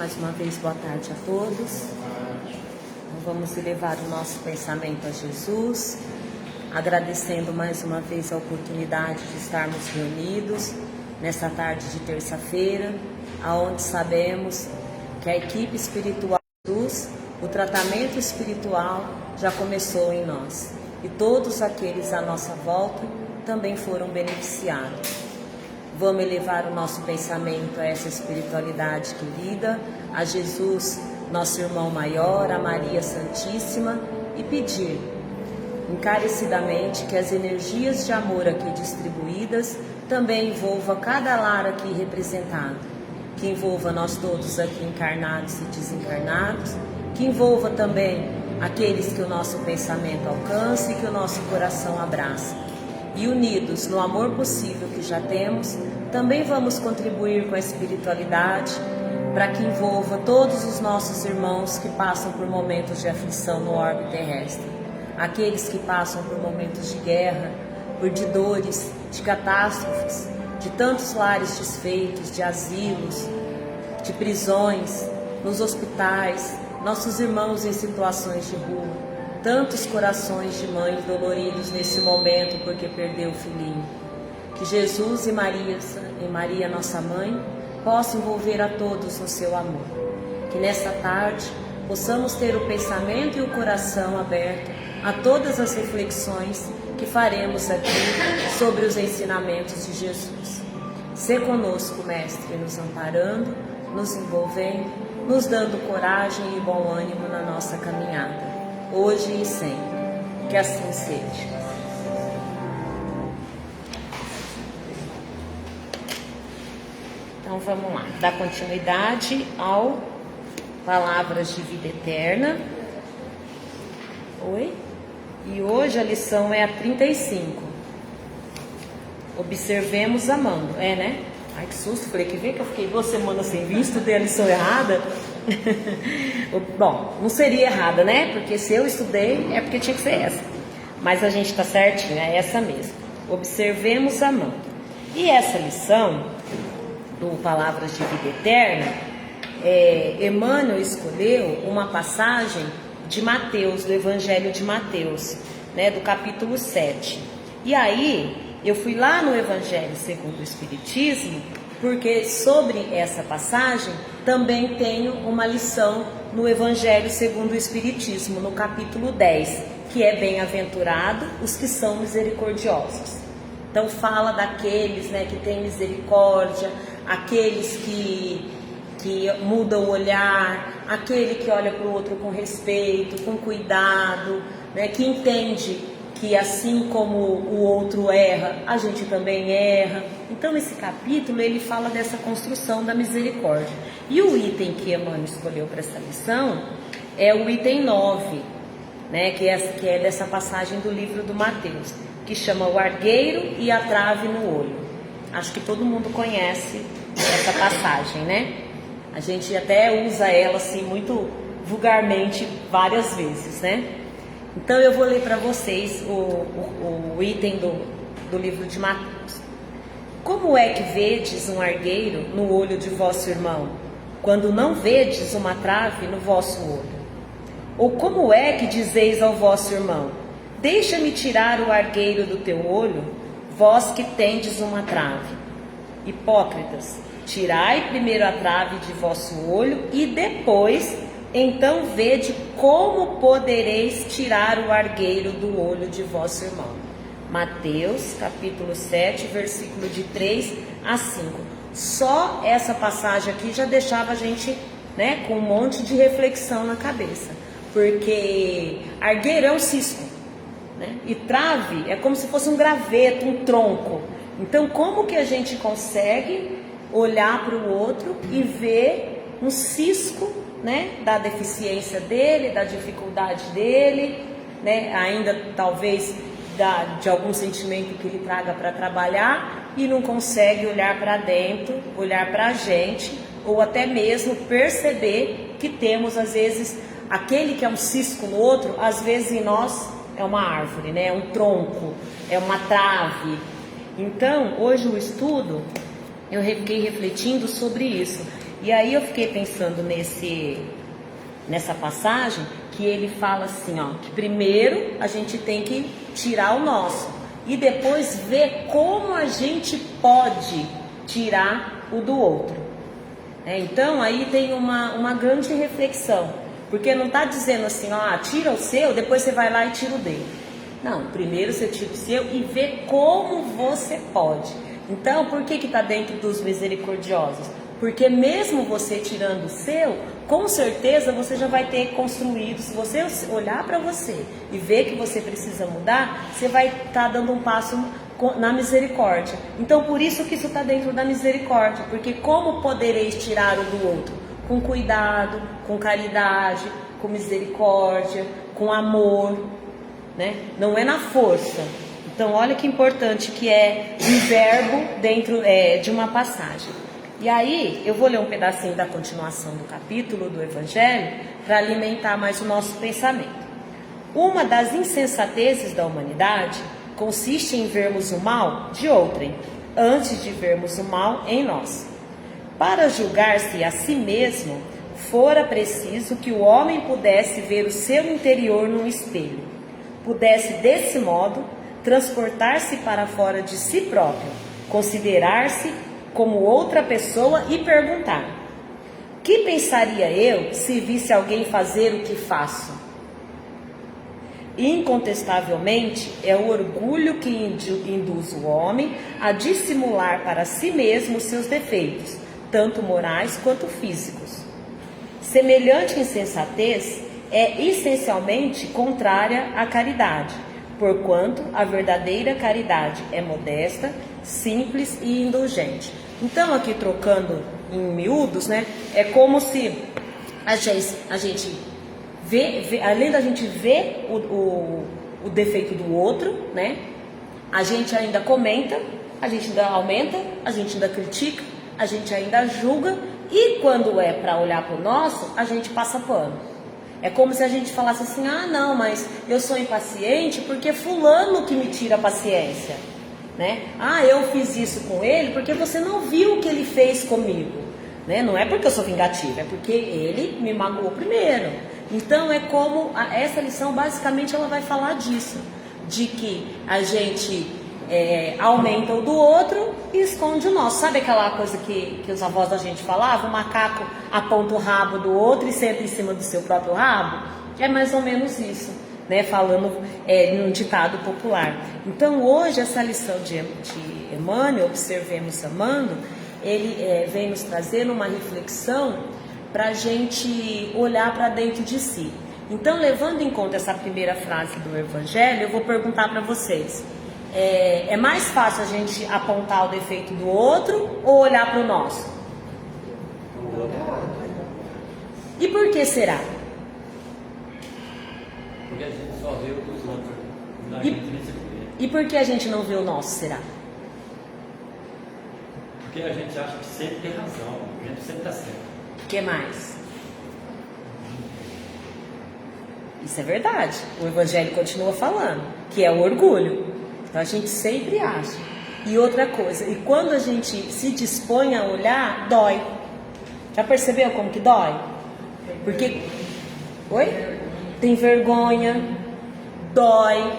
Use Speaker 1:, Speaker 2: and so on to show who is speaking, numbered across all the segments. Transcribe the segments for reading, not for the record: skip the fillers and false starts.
Speaker 1: mais uma vez, boa tarde a todos. Vamos elevar o nosso pensamento a Jesus, agradecendo mais uma vez a oportunidade de estarmos reunidos nessa tarde de terça-feira, aonde sabemos que a equipe espiritual de Jesus, o tratamento espiritual já começou em nós e todos aqueles à nossa volta também foram beneficiados. Vamos elevar o nosso pensamento a essa espiritualidade querida, a Jesus, nosso irmão maior, a Maria Santíssima, e pedir encarecidamente que as energias de amor aqui distribuídas também envolva cada lar aqui representado, que envolva nós todos aqui encarnados e desencarnados, que envolva também aqueles que o nosso pensamento alcança e que o nosso coração abraça. E unidos no amor possível que já temos, também vamos contribuir com a espiritualidade para que envolva todos os nossos irmãos que passam por momentos de aflição no orbe terrestre. Aqueles que passam por momentos de guerra, de dores, de catástrofes, de tantos lares desfeitos, de asilos, de prisões, nos hospitais, nossos irmãos em situações de rua. Tantos corações de mães doloridos nesse momento porque perdeu o filhinho. Que Jesus e Maria, nossa mãe, possam envolver a todos no seu amor. Que nesta tarde possamos ter o pensamento e o coração aberto a todas as reflexões que faremos aqui sobre os ensinamentos de Jesus. Sê conosco, Mestre, nos amparando, nos envolvendo, nos dando coragem e bom ânimo na nossa caminhada, hoje e sempre. Que assim seja. Então vamos lá, dar continuidade ao Palavras de Vida Eterna. Oi? E hoje a lição é a 35. Observemos amando. É, né? Ai, que susto, falei que vê que eu fiquei 2 semanas sem vir, estudei a lição errada. Bom, não seria errada, né? Porque se eu estudei é porque tinha que ser essa. Mas a gente está certinho, é essa mesmo. Observemos amando. E essa lição do Palavras de Vida Eterna, Emmanuel escolheu uma passagem de Mateus, do Evangelho de Mateus, né, do capítulo 7. E aí, eu fui lá no Evangelho segundo o Espiritismo, porque sobre essa passagem também tenho uma lição no Evangelho segundo o Espiritismo, no capítulo 10, que é bem-aventurado os que são misericordiosos. Então fala daqueles, né, que têm misericórdia, aqueles que mudam o olhar, aquele que olha para o outro com respeito, com cuidado, né, que entende que assim como o outro erra, a gente também erra. Então esse capítulo ele fala dessa construção da misericórdia. E o item que Emmanuel escolheu para essa lição é o item 9, né, que é dessa passagem do livro do Mateus, que chama O Argueiro e a Trave no Olho. Acho que todo mundo conhece essa passagem, né? A gente até usa ela assim muito vulgarmente várias vezes, né? Então eu vou ler para vocês o item do livro de Mateus. Como é que vedes um argueiro no olho de vosso irmão, quando não vedes uma trave no vosso olho? Ou como é que dizeis ao vosso irmão, deixa-me tirar o argueiro do teu olho, vós que tendes uma trave? Hipócritas, tirai primeiro a trave de vosso olho e depois, então vede como podereis tirar o argueiro do olho de vosso irmão. Mateus, capítulo 7, versículo de 3 a 5. Só essa passagem aqui já deixava a gente, né, com um monte de reflexão na cabeça. Porque argueiro é um cisco, né? E trave é como se fosse um graveto, um tronco. Então, como que a gente consegue olhar para o outro e ver um cisco, né, da deficiência dele, da dificuldade dele, né, ainda talvez de algum sentimento que ele traga para trabalhar e não consegue olhar para dentro, olhar para a gente, ou até mesmo perceber que temos às vezes aquele que é um cisco no outro, às vezes em nós é uma árvore, né, é um tronco, é uma trave. Então, hoje o estudo, eu fiquei refletindo sobre isso. E aí eu fiquei pensando nessa passagem, que ele fala assim, ó, que primeiro a gente tem que tirar o nosso e depois ver como a gente pode tirar o do outro. Então aí tem uma grande reflexão, porque não está dizendo assim, ó, tira o seu, depois você vai lá e tira o dele. Não, primeiro você tira o seu e vê como você pode. Então, por que está dentro dos misericordiosos? Porque mesmo você tirando o seu, com certeza você já vai ter construído. Se você olhar para você e ver que você precisa mudar, você vai estar dando um passo na misericórdia. Então, por isso que isso está dentro da misericórdia. Porque como podereis tirar o do outro? Com cuidado, com caridade, com misericórdia, com amor, né? Não é na força. Então, olha que importante que é um verbo dentro de uma passagem. E aí, eu vou ler um pedacinho da continuação do capítulo do Evangelho para alimentar mais o nosso pensamento. Uma das insensatezes da humanidade consiste em vermos o mal de outrem, antes de vermos o mal em nós. Para julgar-se a si mesmo, fora preciso que o homem pudesse ver o seu interior num espelho, pudesse desse modo transportar-se para fora de si próprio, considerar-se como outra pessoa e perguntar: que pensaria eu se visse alguém fazer o que faço? Incontestavelmente é o orgulho que induz o homem a dissimular para si mesmo seus defeitos, tanto morais quanto físicos. Semelhante insensatez é essencialmente contrária à caridade, porquanto a verdadeira caridade é modesta, simples e indulgente. Então, aqui trocando em miúdos, né, é como se a gente vê, além da gente ver o defeito do outro, né, a gente ainda comenta, a gente ainda aumenta, a gente ainda critica, a gente ainda julga, e quando é para olhar para o nosso, a gente passa pano. É como se a gente falasse assim: ah, não, mas eu sou impaciente porque fulano que me tira a paciência, né? Ah, eu fiz isso com ele porque você não viu o que ele fez comigo, né? Não é porque eu sou vingativa, é porque ele me magoou primeiro. Então é como essa lição basicamente ela vai falar disso, de que a gente aumenta o do outro e esconde o nosso. Sabe aquela coisa que os avós da gente falavam? O macaco aponta o rabo do outro e senta em cima do seu próprio rabo? É mais ou menos isso, né? Falando num ditado popular. Então hoje essa lição de Emmanuel, Observemos Amando, ele vem nos trazer uma reflexão para a gente olhar para dentro de si. Então, levando em conta essa primeira frase do Evangelho, eu vou perguntar para vocês: é mais fácil a gente apontar o defeito do outro ou olhar para o nosso? E por que será?
Speaker 2: Porque a gente só vê o dos outros.
Speaker 1: E por que a gente não vê o nosso, será?
Speaker 2: Porque a gente acha que sempre tem razão, a gente sempre está certo.
Speaker 1: O que mais? Isso é verdade. O Evangelho continua falando, que é o orgulho. Então a gente sempre acha. E outra coisa, e quando a gente se dispõe a olhar, dói. Já percebeu como que dói? Porque... Oi? Tem vergonha, dói.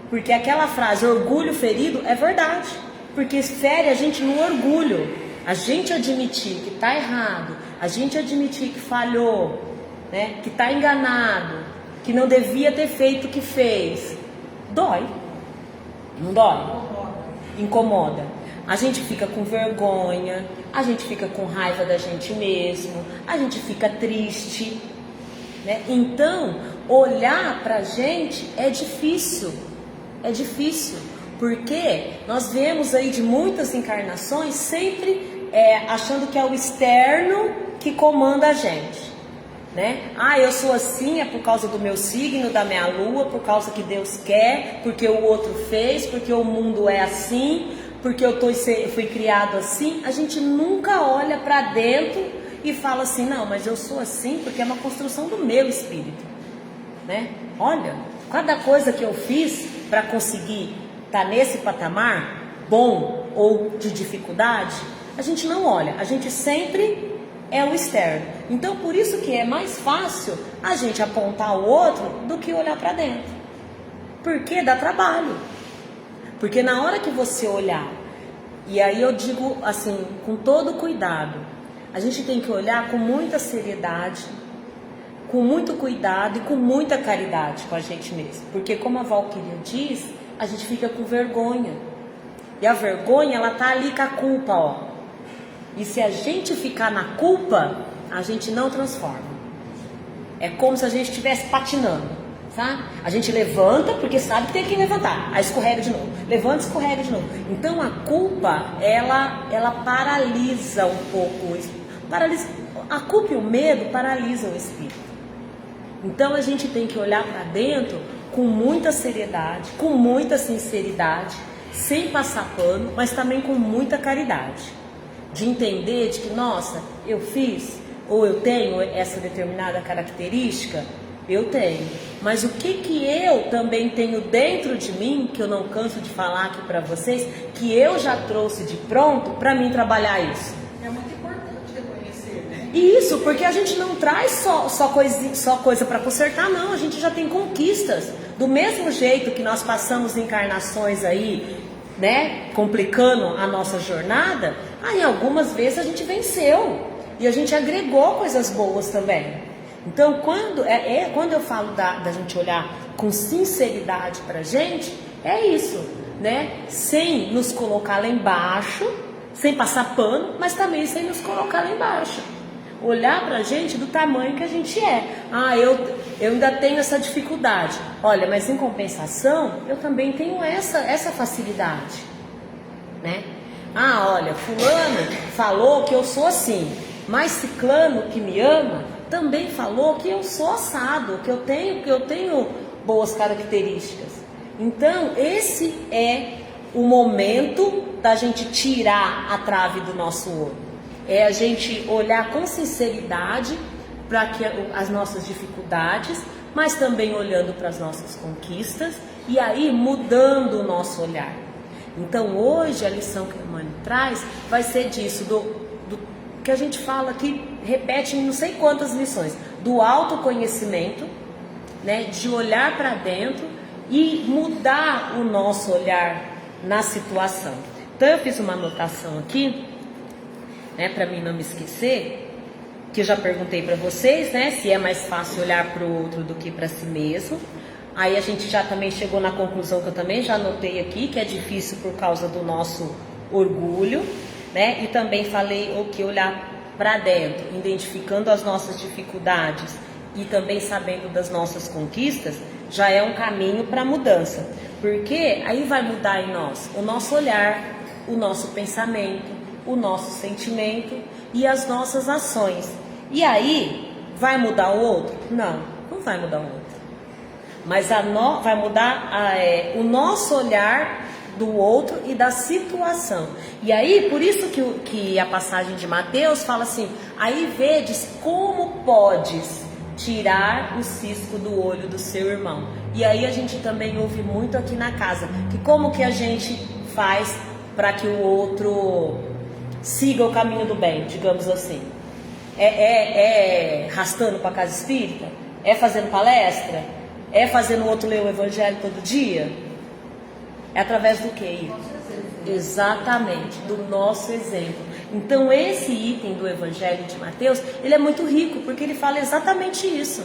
Speaker 1: Porque aquela frase, orgulho ferido, é verdade. Porque fere a gente no orgulho. A gente admitir que está errado, a gente admitir que falhou, né? Que está enganado, que não devia ter feito o que fez, dói. Não dói? Incomoda. A gente fica com vergonha, a gente fica com raiva da gente mesmo, a gente fica triste, né? Então, olhar pra gente é difícil, porque nós vemos aí de muitas encarnações sempre achando que é o externo que comanda a gente, né? Ah, eu sou assim é por causa do meu signo, da minha lua, por causa que Deus quer, porque o outro fez, porque o mundo é assim, porque eu fui criado assim. A gente nunca olha para dentro e fala assim: não, mas eu sou assim porque é uma construção do meu espírito, né? Olha, cada coisa que eu fiz para conseguir estar nesse patamar bom ou de dificuldade, a gente não olha, a gente sempre é o externo. Então, por isso que é mais fácil a gente apontar o outro do que olhar para dentro. Porque dá trabalho. Porque na hora que você olhar, e aí eu digo assim, com todo cuidado, a gente tem que olhar com muita seriedade, com muito cuidado e com muita caridade com a gente mesmo. Porque como a Valquíria diz, a gente fica com vergonha. E a vergonha, ela tá ali com a culpa, ó. E se a gente ficar na culpa, a gente não transforma. É como se a gente estivesse patinando, tá? A gente levanta porque sabe que tem que levantar, aí escorrega de novo. Levanta, escorrega de novo. Então a culpa, ela paralisa um pouco. A culpa e o medo paralisam o espírito. Então a gente tem que olhar para dentro com muita seriedade, com muita sinceridade, sem passar pano, mas também com muita caridade. De entender de que, nossa, eu fiz, ou eu tenho essa determinada característica, eu tenho. Mas o que eu também tenho dentro de mim, que eu não canso de falar aqui para vocês, que eu já trouxe de pronto para mim trabalhar isso.
Speaker 3: É muito importante reconhecer, né?
Speaker 1: Isso, porque a gente não traz só coisa para consertar, não. A gente já tem conquistas. Do mesmo jeito que nós passamos encarnações aí, né, complicando a nossa jornada, aí algumas vezes a gente venceu. E a gente agregou coisas boas também. Então, quando eu falo da gente olhar com sinceridade pra gente, é isso, né? Sem nos colocar lá embaixo, sem passar pano, mas também sem nos colocar lá embaixo. Olhar pra gente do tamanho que a gente é. Ah, eu ainda tenho essa dificuldade. Olha, mas em compensação, eu também tenho essa facilidade, né? Ah, olha, fulano falou que eu sou assim, mas ciclano que me ama também falou que eu sou assado, que eu tenho boas características. Então, esse é o momento da gente tirar a trave do nosso olho. É a gente olhar com sinceridade para as nossas dificuldades, mas também olhando para as nossas conquistas e aí mudando o nosso olhar. Então hoje a lição que a Emmanuel traz vai ser disso, do que a gente fala aqui, repete em não sei quantas lições, do autoconhecimento, né, de olhar para dentro e mudar o nosso olhar na situação. Então eu fiz uma anotação aqui, né, para mim não me esquecer, que eu já perguntei para vocês, né, se é mais fácil olhar para o outro do que para si mesmo. Aí a gente já também chegou na conclusão que eu também já anotei aqui, que é difícil por causa do nosso orgulho, né? E também falei o que olhar para dentro, identificando as nossas dificuldades e também sabendo das nossas conquistas, já é um caminho para a mudança. Porque aí vai mudar em nós o nosso olhar, o nosso pensamento, o nosso sentimento e as nossas ações. E aí, vai mudar o outro? Não, não vai mudar o outro. Mas vai mudar o nosso olhar do outro e da situação. E aí, por isso que a passagem de Mateus fala assim, aí vedes como podes tirar o cisco do olho do seu irmão. E aí a gente também ouve muito aqui na casa, que como que a gente faz para que o outro siga o caminho do bem, digamos assim. É arrastando para a casa espírita? É fazendo palestra? É fazendo o outro ler o evangelho todo dia? É através do quê? Exatamente, do nosso exemplo. Então esse item do evangelho de Mateus, ele é muito rico, porque ele fala exatamente isso.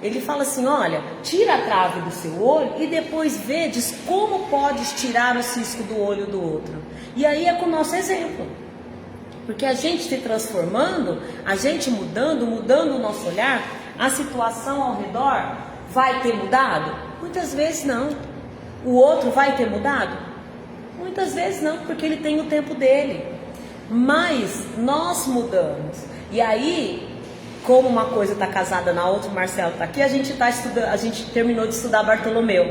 Speaker 1: Ele fala assim, olha, tira a trave do seu olho e depois vedes como podes tirar o cisco do olho do outro. E aí é com o nosso exemplo. Porque a gente se transformando, a gente mudando o nosso olhar, a situação ao redor vai ter mudado? Muitas vezes não. O outro vai ter mudado? Muitas vezes não, porque ele tem o tempo dele. Mas nós mudamos. E aí, como uma coisa está casada na outra, o Marcelo está aqui, a gente terminou de estudar Bartolomeu,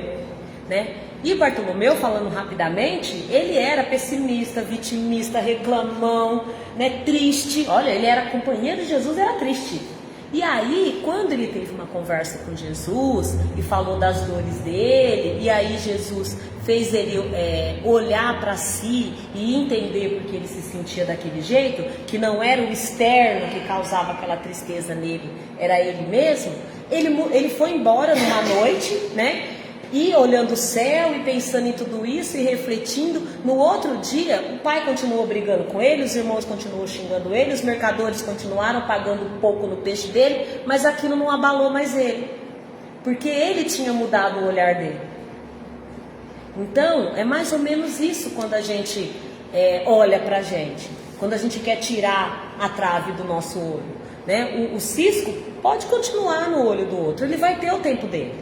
Speaker 1: né? E Bartolomeu, falando rapidamente, ele era pessimista, vitimista, reclamão, né, triste. Olha, ele era companheiro de Jesus, era triste. E aí, quando ele teve uma conversa com Jesus e falou das dores dele, e aí Jesus fez ele olhar para si e entender porque ele se sentia daquele jeito, que não era o externo que causava aquela tristeza nele, era ele mesmo. Ele foi embora numa noite, né? E olhando o céu e pensando em tudo isso e refletindo. No outro dia, o pai continuou brigando com ele, os irmãos continuaram xingando ele, os mercadores continuaram pagando um pouco no peixe dele, mas aquilo não abalou mais ele, porque ele tinha mudado o olhar dele. Então, é mais ou menos isso quando a gente olha pra gente, quando a gente quer tirar a trave do nosso olho, né? O cisco pode continuar no olho do outro, ele vai ter o tempo dele.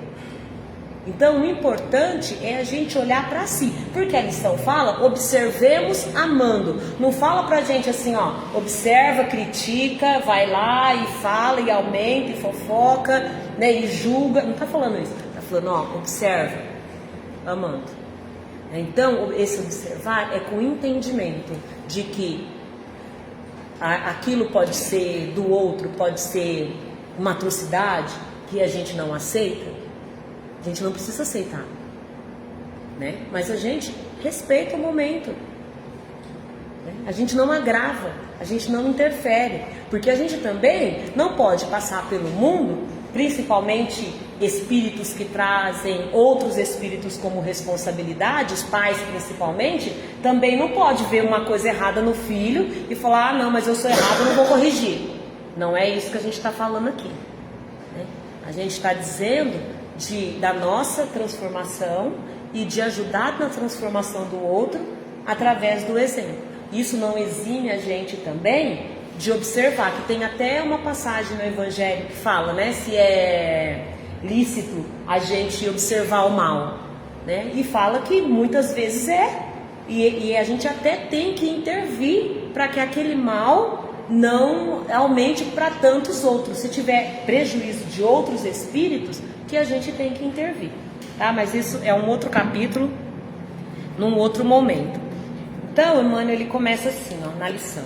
Speaker 1: Então, o importante é a gente olhar para si, porque a lição fala, observemos amando. Não fala pra gente assim, ó, observa, critica, vai lá e fala e aumenta e fofoca, né, e julga. Não tá falando isso, tá falando, ó, observa, amando. Então, esse observar é com entendimento de que aquilo pode ser do outro, pode ser uma atrocidade que a gente não aceita. A gente não precisa aceitar, né? Mas a gente respeita o momento, né? A gente não agrava, a gente não interfere, porque a gente também não pode passar pelo mundo, principalmente espíritos que trazem outros espíritos como responsabilidade, os pais principalmente, também não pode ver uma coisa errada no filho e falar, ah não, mas eu sou errado, eu não vou corrigir. Não é isso que a gente está falando aqui, né? A gente está dizendo da nossa transformação e de ajudar na transformação do outro através do exemplo. Isso não exime a gente também de observar, que tem até uma passagem no Evangelho que fala, né, se é lícito a gente observar o mal, né, e fala que muitas vezes e a gente até tem que intervir para que aquele mal não aumente para tantos outros. Se tiver prejuízo de outros espíritos, que a gente tem que intervir, tá? Mas isso é um outro capítulo, num outro momento. Então, Emmanuel, ele começa assim, ó, na lição.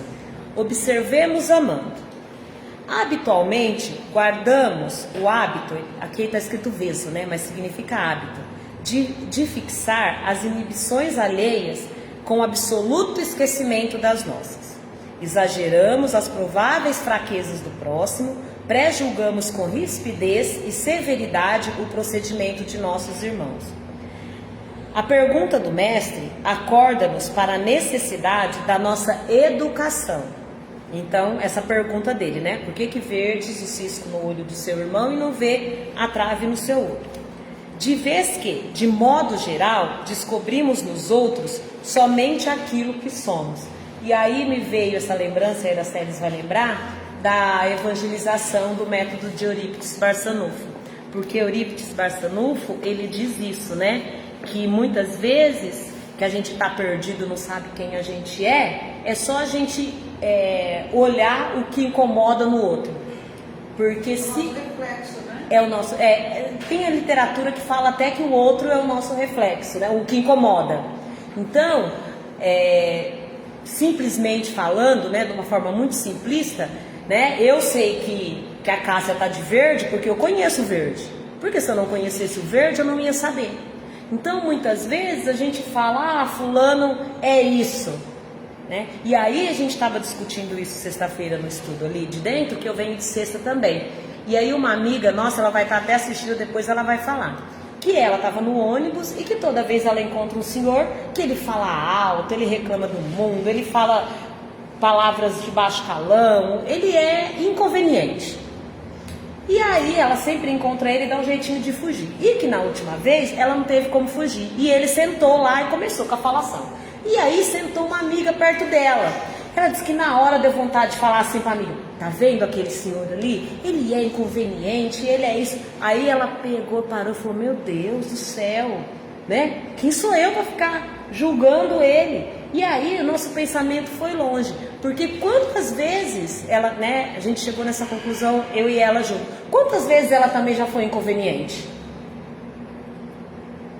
Speaker 1: Observemos amando. Habitualmente, guardamos o hábito, aqui está escrito veso, né? Mas significa hábito, de fixar as inibições alheias com absoluto esquecimento das nossas. Exageramos as prováveis fraquezas do próximo, pré-julgamos com rispidez e severidade o procedimento de nossos irmãos. A pergunta do mestre acorda-nos para a necessidade da nossa educação. Então, essa pergunta dele, né? Por que verdes o cisco no olho do seu irmão e não vê a trave no seu olho? De vez que, de modo geral, descobrimos nos outros somente aquilo que somos. E aí me veio essa lembrança, a Erasteles vai lembrar, da evangelização do método de Eurípides Barçanufo. Porque Eurípides Barçanufo, ele diz isso, né? Que muitas vezes que a gente está perdido, não sabe quem a gente é só a gente olhar o que incomoda no outro. Porque se
Speaker 3: reflexo, né?
Speaker 1: é o nosso, tem a literatura que fala até que o outro é o nosso reflexo, né? O que incomoda. Então, simplesmente falando, né, de uma forma muito simplista, né, eu sei que a Cássia está de verde porque eu conheço o verde. Porque se eu não conhecesse o verde, eu não ia saber. Então, muitas vezes a gente fala, fulano é isso, né? E aí a gente estava discutindo isso sexta-feira no estudo ali de dentro, que eu venho de sexta também. E aí uma amiga nossa, ela vai estar até assistindo, depois ela vai falar, que ela estava no ônibus e que toda vez ela encontra um senhor que ele fala alto, ele reclama do mundo, ele fala palavras de baixo calão, ele é inconveniente. E aí ela sempre encontra ele e dá um jeitinho de fugir. E que na última vez ela não teve como fugir. E ele sentou lá e começou com a falação. E aí sentou uma amiga perto dela. Ela disse que na hora deu vontade de falar assim para a amiga, tá vendo aquele senhor ali? Ele é inconveniente, ele é isso. Aí ela pegou, parou e falou, meu Deus do céu, né? Quem sou eu para ficar julgando ele? E aí o nosso pensamento foi longe, porque quantas vezes ela, né, a gente chegou nessa conclusão, eu e ela junto, quantas vezes ela também já foi inconveniente,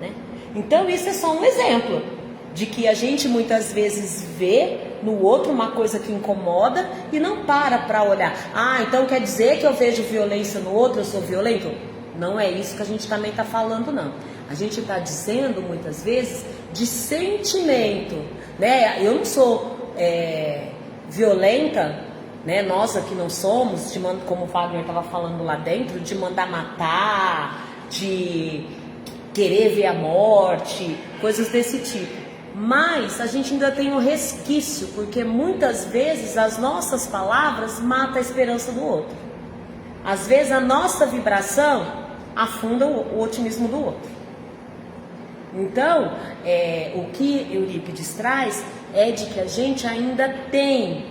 Speaker 1: né? Então isso é só um exemplo de que a gente muitas vezes vê no outro uma coisa que incomoda e não para olhar, então quer dizer que eu vejo violência no outro, eu sou violento? Não é isso que a gente também está falando, não. A gente está dizendo muitas vezes de sentimento, né? Eu não sou violenta, né? Nós aqui não somos, como o Wagner estava falando lá dentro, de mandar matar, de querer ver a morte, coisas desse tipo. Mas a gente ainda tem um resquício, porque muitas vezes as nossas palavras matam a esperança do outro. Às vezes a nossa vibração afunda o otimismo do outro. Então, o que Eurípides traz é de que a gente ainda tem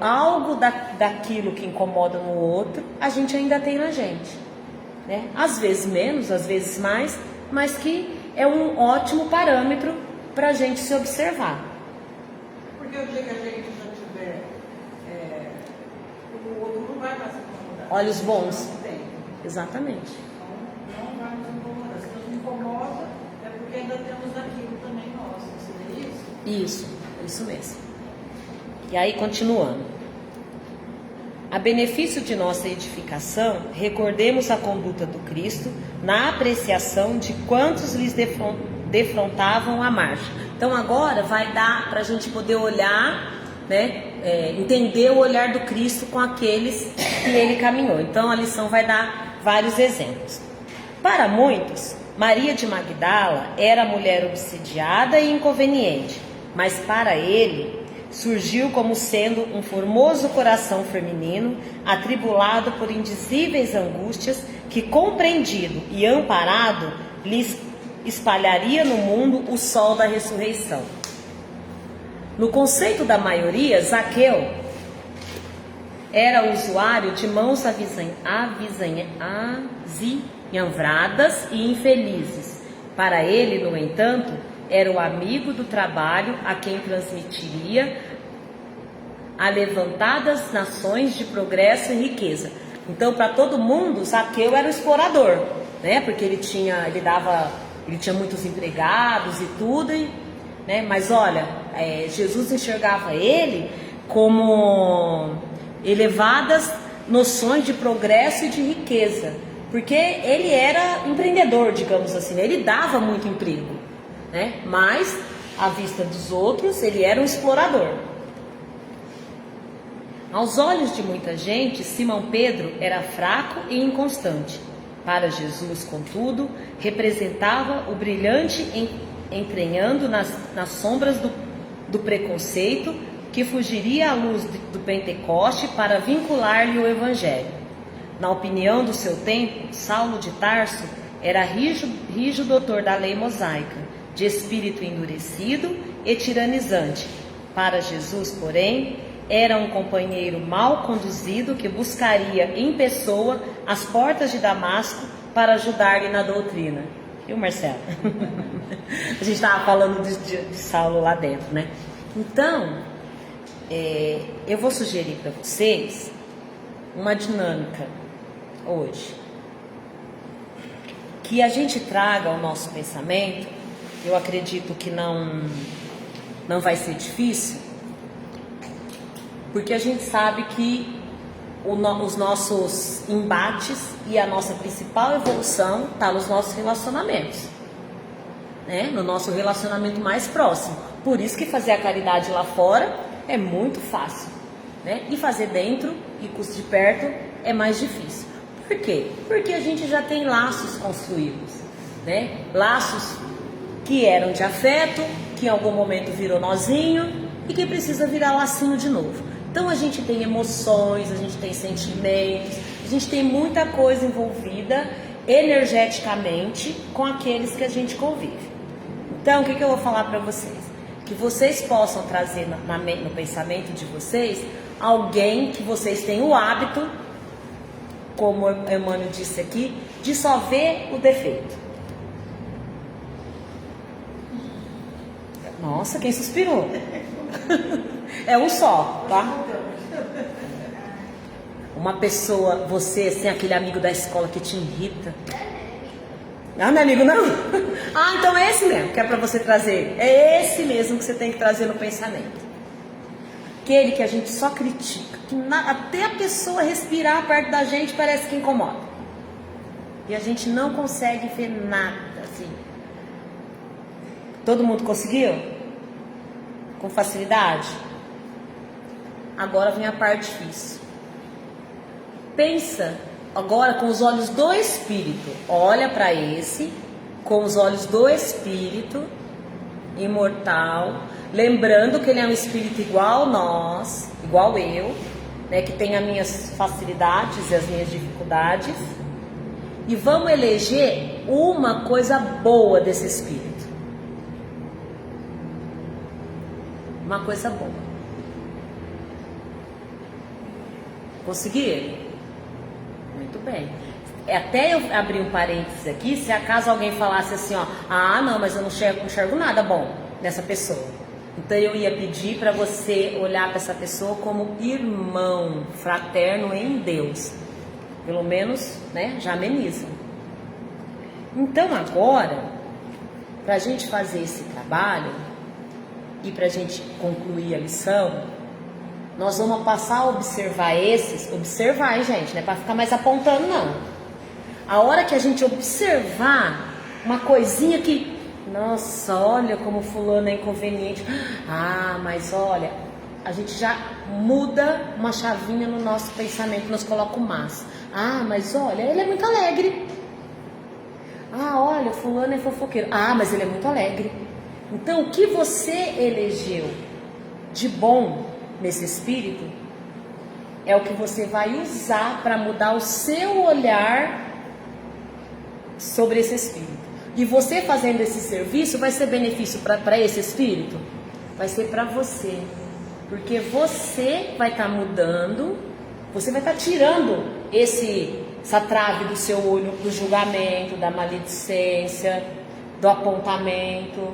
Speaker 1: algo daquilo que incomoda no outro, a gente ainda tem na gente, né? Às vezes menos, às vezes mais, mas que é um ótimo parâmetro para a gente se observar.
Speaker 3: Porque o dia que a gente já tiver, o outro não vai mais se incomodar.
Speaker 1: Olhos bons.
Speaker 3: Não tem.
Speaker 1: Exatamente.
Speaker 3: Então, não vai nos incomodar. Se nos incomoda, é porque ainda temos aquilo também nosso. Não seria isso?
Speaker 1: Isso mesmo. E aí, continuando. A benefício de nossa edificação, recordemos a conduta do Cristo na apreciação de quantos lhes defrontavam a marcha. Então agora vai dar para a gente poder olhar, né, entender o olhar do Cristo com aqueles que ele caminhou. Então a lição vai dar vários exemplos. Para muitos, Maria de Magdala era mulher obsidiada e inconveniente, mas para ele surgiu como sendo um formoso coração feminino, atribulado por indizíveis angústias, que compreendido e amparado, lhes espalharia no mundo o sol da ressurreição. No conceito da maioria, Zaqueu era usuário de mãos avizinhavradas e infelizes. Para ele, no entanto, era o amigo do trabalho a quem transmitiria a levantadas nações de progresso e riqueza. Então, para todo mundo, Zaqueu era o explorador, né? Porque ele tinha muitos empregados e tudo, né? Mas olha, Jesus enxergava ele como elevadas noções de progresso e de riqueza, porque ele era empreendedor, digamos assim, ele dava muito emprego, né? Mas à vista dos outros ele era um explorador. Aos olhos de muita gente, Simão Pedro era fraco e inconstante. Para Jesus, contudo, representava o brilhante entranhando nas sombras do preconceito que fugiria à luz do Pentecoste para vincular-lhe o Evangelho. Na opinião do seu tempo, Saulo de Tarso era rijo doutor da lei mosaica, de espírito endurecido e tiranizante. Para Jesus, porém, era um companheiro mal conduzido que buscaria em pessoa as portas de Damasco para ajudar-lhe na doutrina. Viu, Marcelo? A gente estava falando de Saulo lá dentro, né? Então, eu vou sugerir para vocês uma dinâmica hoje. Que a gente traga ao nosso pensamento, eu acredito que não vai ser difícil, porque a gente sabe que os nossos embates e a nossa principal evolução está nos nossos relacionamentos, né? No nosso relacionamento mais próximo. Por isso que fazer a caridade lá fora é muito fácil, né? E fazer dentro e de perto é mais difícil. Por quê? Porque a gente já tem laços construídos, né? Laços que eram de afeto, que em algum momento virou nozinho e que precisa virar lacinho de novo. Então a gente tem emoções, a gente tem sentimentos, a gente tem muita coisa envolvida energeticamente com aqueles que a gente convive. Então o que eu vou falar para vocês? Que vocês possam trazer no pensamento de vocês alguém que vocês têm o hábito, como o Emmanuel disse aqui, de só ver o defeito. Nossa, quem suspirou? É um só, tá? Uma pessoa, você, assim, aquele amigo da escola que te irrita. Não é amigo, não? Ah, então é esse mesmo que é pra você trazer. É esse mesmo que você tem que trazer no pensamento. Aquele que a gente só critica, que até a pessoa respirar perto da gente parece que incomoda. E a gente não consegue ver nada, assim. Todo mundo conseguiu? Com facilidade? Agora vem a parte difícil. Pensa agora com os olhos do Espírito. Olha para esse com os olhos do Espírito imortal, lembrando que ele é um espírito igual nós, igual eu, né, que tem as minhas facilidades e as minhas dificuldades. E vamos eleger uma coisa boa desse espírito. Uma coisa boa. Conseguiram? Muito bem. Até eu abrir um parênteses aqui, se acaso alguém falasse assim, ó, ah, não, mas eu não enxergo nada bom nessa pessoa. Então eu ia pedir para você olhar para essa pessoa como irmão, fraterno em Deus. Pelo menos, né, já ameniza. Então agora, para a gente fazer esse trabalho e para a gente concluir a lição, nós vamos passar a observar observar, hein, gente, não é para ficar mais apontando, não. A hora que a gente observar uma coisinha que, nossa, olha como fulano é inconveniente. Ah, mas olha, a gente já muda uma chavinha no nosso pensamento, nos coloca o mas. Ah, mas olha, ele é muito alegre. Ah, olha, fulano é fofoqueiro. Ah, mas ele é muito alegre. Então, o que você elegeu de bom nesse espírito é o que você vai usar para mudar o seu olhar sobre esse espírito. E você fazendo esse serviço vai ser benefício para esse espírito? Vai ser para você. Porque você vai estar mudando, você vai estar tirando essa trave do seu olho do julgamento, da maledicência, do apontamento,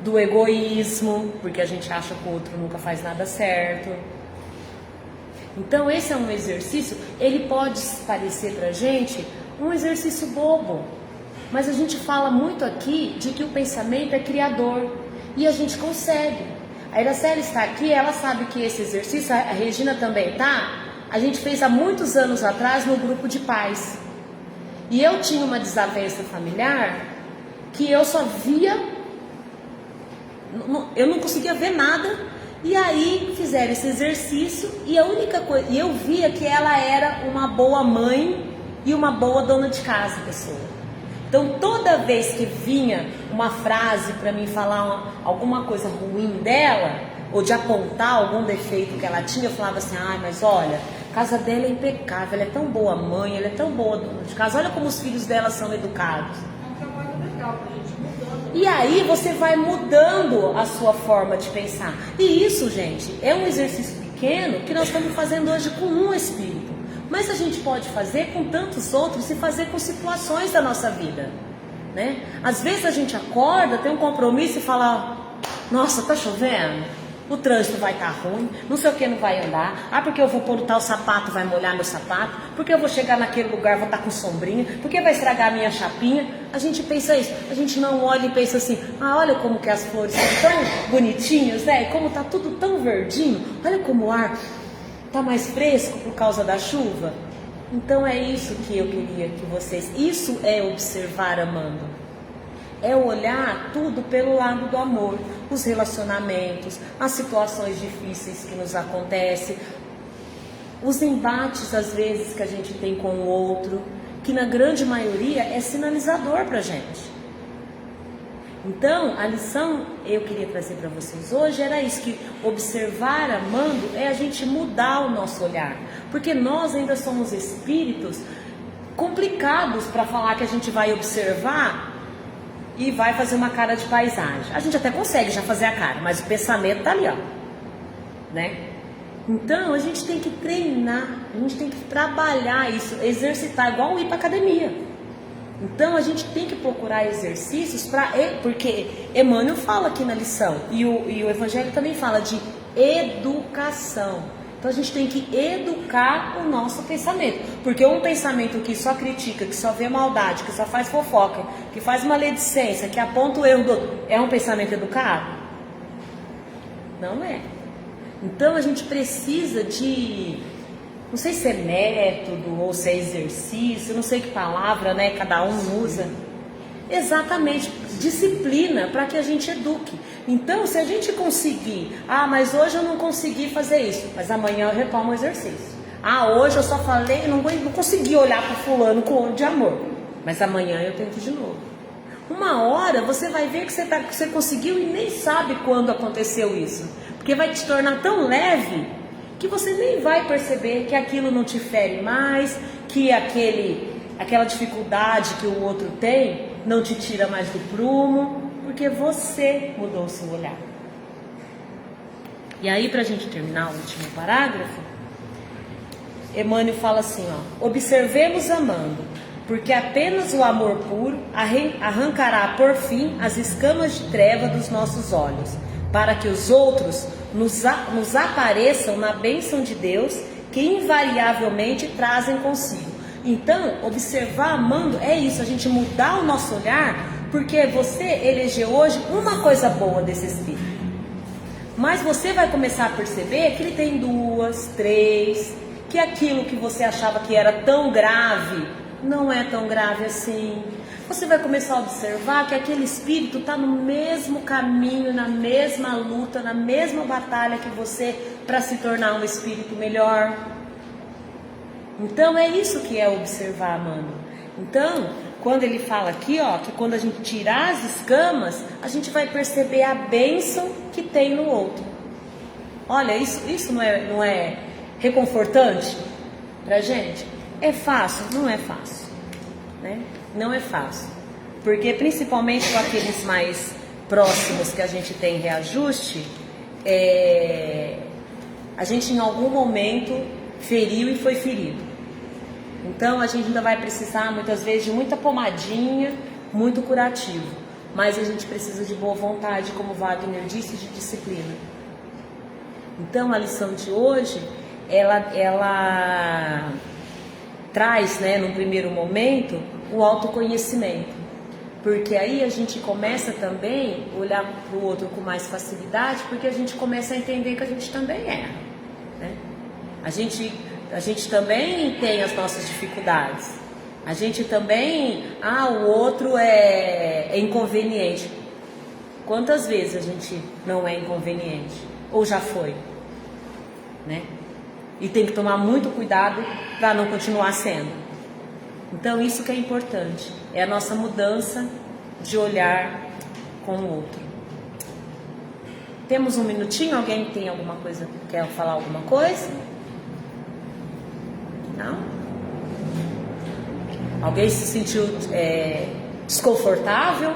Speaker 1: do egoísmo, porque a gente acha que o outro nunca faz nada certo. Então esse é um exercício, ele pode parecer pra gente um exercício bobo, mas a gente fala muito aqui de que o pensamento é criador e a gente consegue. A Iraceli está aqui, ela sabe que esse exercício, a Regina também tá, a gente fez há muitos anos atrás no grupo de pais. E eu tinha uma desavença familiar que eu só via, eu não conseguia ver nada. E aí fizeram esse exercício e a única coisa, e eu via que ela era uma boa mãe e uma boa dona de casa, pessoa. Então toda vez que vinha uma frase para mim falar alguma coisa ruim dela, ou de apontar algum defeito que ela tinha, eu falava assim, ai, mas olha, a casa dela é impecável, ela é tão boa mãe, ela é tão boa dona de casa, olha como os filhos dela são educados.
Speaker 3: É um trabalho legal pra gente mudando.
Speaker 1: E aí você vai mudando a sua forma de pensar. E isso, gente, é um exercício pequeno que nós estamos fazendo hoje com um espírito. Mas a gente pode fazer com tantos outros e fazer com situações da nossa vida, né? Às vezes a gente acorda, tem um compromisso e fala, nossa, tá chovendo, o trânsito vai estar ruim, não sei o que não vai andar, ah, porque eu vou pôr o tal sapato, vai molhar meu sapato, porque eu vou chegar naquele lugar, vou estar com sombrinha, porque vai estragar a minha chapinha. A gente pensa isso, a gente não olha e pensa assim, ah, olha como que as flores são tão bonitinhas, né? E como tá tudo tão verdinho, olha como o ar tá mais fresco por causa da chuva. Então é isso que eu queria que vocês, isso é observar amando, é olhar tudo pelo lado do amor, os relacionamentos, as situações difíceis que nos acontecem, os embates às vezes que a gente tem com o outro, que na grande maioria é sinalizador pra gente. Então, a lição que eu queria trazer para vocês hoje era isso, que observar amando é a gente mudar o nosso olhar. Porque nós ainda somos espíritos complicados para falar que a gente vai observar e vai fazer uma cara de paisagem. A gente até consegue já fazer a cara, mas o pensamento tá ali, ó, né? Então, a gente tem que treinar, a gente tem que trabalhar isso, exercitar, igual ir para academia. Então a gente tem que procurar exercícios porque Emmanuel fala aqui na lição e o Evangelho também fala de educação. Então a gente tem que educar o nosso pensamento, porque um pensamento que só critica, que só vê maldade, que só faz fofoca, que faz maledicência, que aponta o erro do outro, é um pensamento educado? Não é. Então a gente precisa de, não sei se é método ou se é exercício, não sei que palavra, né, cada um usa. Exatamente, disciplina para que a gente eduque. Então, se a gente conseguir, mas hoje eu não consegui fazer isso, mas amanhã eu retomo o exercício. Hoje eu só falei, não consegui olhar para fulano com olho de amor, mas amanhã eu tento de novo. Uma hora você vai ver que você conseguiu e nem sabe quando aconteceu isso, porque vai te tornar tão leve que você nem vai perceber que aquilo não te fere mais, que aquela dificuldade que o outro tem não te tira mais do prumo, porque você mudou o seu olhar. E aí, para a gente terminar o último parágrafo, Emmanuel fala assim, observemos amando, porque apenas o amor puro arrancará por fim as escamas de treva dos nossos olhos, para que os outros nos apareçam na bênção de Deus, que invariavelmente trazem consigo. Então, observar amando é isso, a gente mudar o nosso olhar, porque você elegeu hoje uma coisa boa desse Espírito. Mas você vai começar a perceber que ele tem 2, 3, que aquilo que você achava que era tão grave, não é tão grave assim. Você vai começar a observar que aquele espírito está no mesmo caminho, na mesma luta, na mesma batalha que você, para se tornar um espírito melhor. Então é isso que é observar amando. Então, quando ele fala aqui, que quando a gente tirar as escamas, a gente vai perceber a bênção que tem no outro. Olha, isso não é reconfortante pra gente? É fácil? Não é fácil, né? Não é fácil, porque principalmente com aqueles mais próximos que a gente tem reajuste, a gente em algum momento feriu e foi ferido. Então a gente ainda vai precisar muitas vezes de muita pomadinha, muito curativo, mas a gente precisa de boa vontade, como Wagner disse, de disciplina. Então a lição de hoje, ela traz, num primeiro momento, o autoconhecimento, porque aí a gente começa também a olhar para o outro com mais facilidade, porque a gente começa a entender que a gente também erra, né? A gente também tem as nossas dificuldades, a gente também, o outro é inconveniente. Quantas vezes a gente não é inconveniente? Ou já foi, né? E tem que tomar muito cuidado para não continuar sendo. Então isso que é importante, é a nossa mudança de olhar com o outro. Temos um minutinho? Alguém tem alguma coisa, quer falar alguma coisa? Não? Alguém se sentiu desconfortável?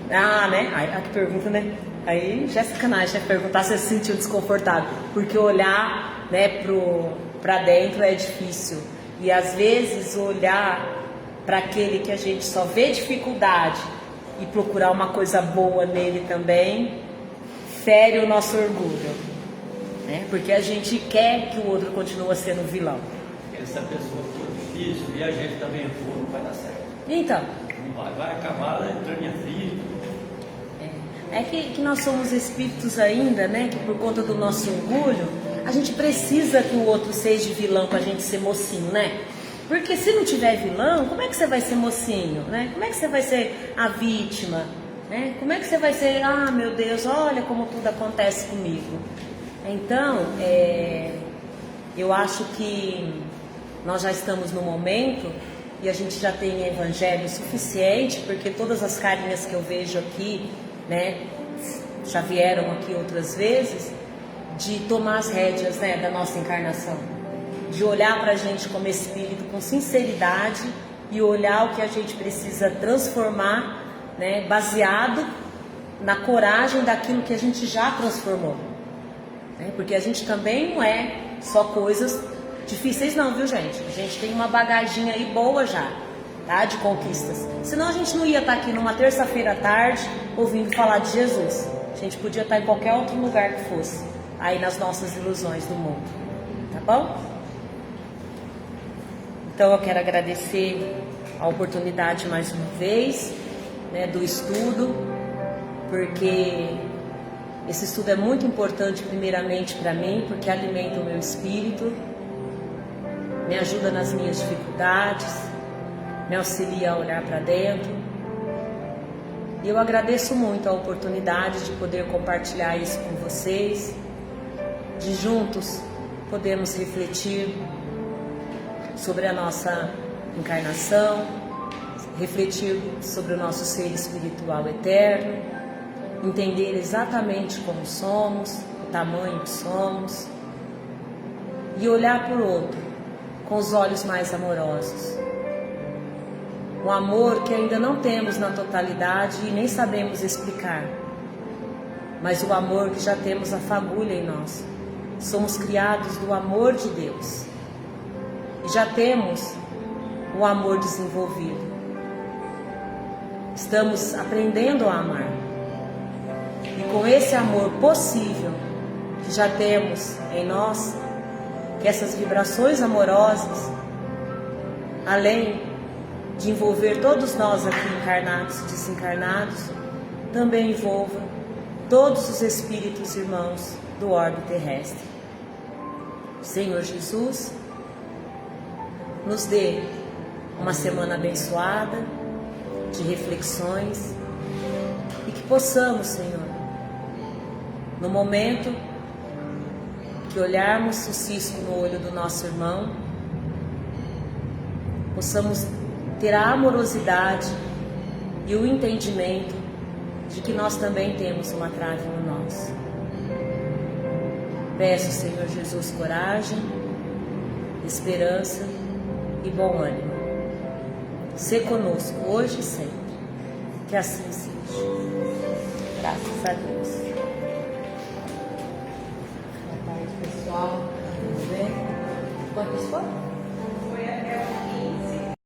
Speaker 1: Né? Aí que pergunta, né? Aí já é sacanagem, perguntar se se sentiu desconfortável, porque olhar, para dentro é difícil, e às vezes olhar para aquele que a gente só vê dificuldade e procurar uma coisa boa nele também fere o nosso orgulho, né? Porque a gente quer que o outro continue sendo vilão.
Speaker 2: Essa pessoa for difícil e a gente também for, não vai dar certo.
Speaker 1: Então,
Speaker 2: vai acabar entrando em atrito.
Speaker 1: É que nós somos espíritos ainda, né? Que por conta do nosso orgulho, a gente precisa que o outro seja vilão para a gente ser mocinho, né? Porque se não tiver vilão, como é que você vai ser mocinho, né? Como é que você vai ser a vítima, né? Como é que você vai ser, meu Deus, olha como tudo acontece comigo. Então, eu acho que nós já estamos no momento e a gente já tem evangelho suficiente, porque todas as carinhas que eu vejo aqui, né, já vieram aqui outras vezes, de tomar as rédeas, né, da nossa encarnação, de olhar para a gente como espírito com sinceridade e olhar o que a gente precisa transformar, né, baseado na coragem daquilo que a gente já transformou, né, porque a gente também não é só coisas difíceis não, viu gente? A gente tem uma bagaginha aí boa já, tá? De conquistas. Senão a gente não ia estar aqui numa terça-feira à tarde ouvindo falar de Jesus. A gente podia estar em qualquer outro lugar que fosse, aí nas nossas ilusões do mundo, tá bom? Então eu quero agradecer a oportunidade mais uma vez, né, do estudo, porque esse estudo é muito importante primeiramente para mim, porque alimenta o meu espírito, me ajuda nas minhas dificuldades, me auxilia a olhar para dentro, E eu agradeço muito a oportunidade de poder compartilhar isso com vocês, de juntos podermos refletir sobre a nossa encarnação, refletir sobre o nosso ser espiritual eterno, entender exatamente como somos, o tamanho que somos, e olhar para o outro com os olhos mais amorosos. Um amor que ainda não temos na totalidade e nem sabemos explicar, mas o amor que já temos a fagulha em nós. Somos criados do amor de Deus e já temos o amor desenvolvido. Estamos aprendendo a amar, e com esse amor possível que já temos em nós, que essas vibrações amorosas, além de envolver todos nós aqui encarnados e desencarnados, também envolva todos os espíritos irmãos do orbe terrestre. Senhor Jesus, nos dê uma semana abençoada, de reflexões, e que possamos, Senhor, no momento que olharmos o cisco no olho do nosso irmão, possamos ter a amorosidade e o entendimento de que nós também temos uma trave no nosso. Peço, Senhor Jesus, coragem, esperança e bom ânimo. Sê conosco hoje e sempre. Que assim seja. Graças a Deus. Boa tarde, pessoal. Tudo bem? Quantos foram?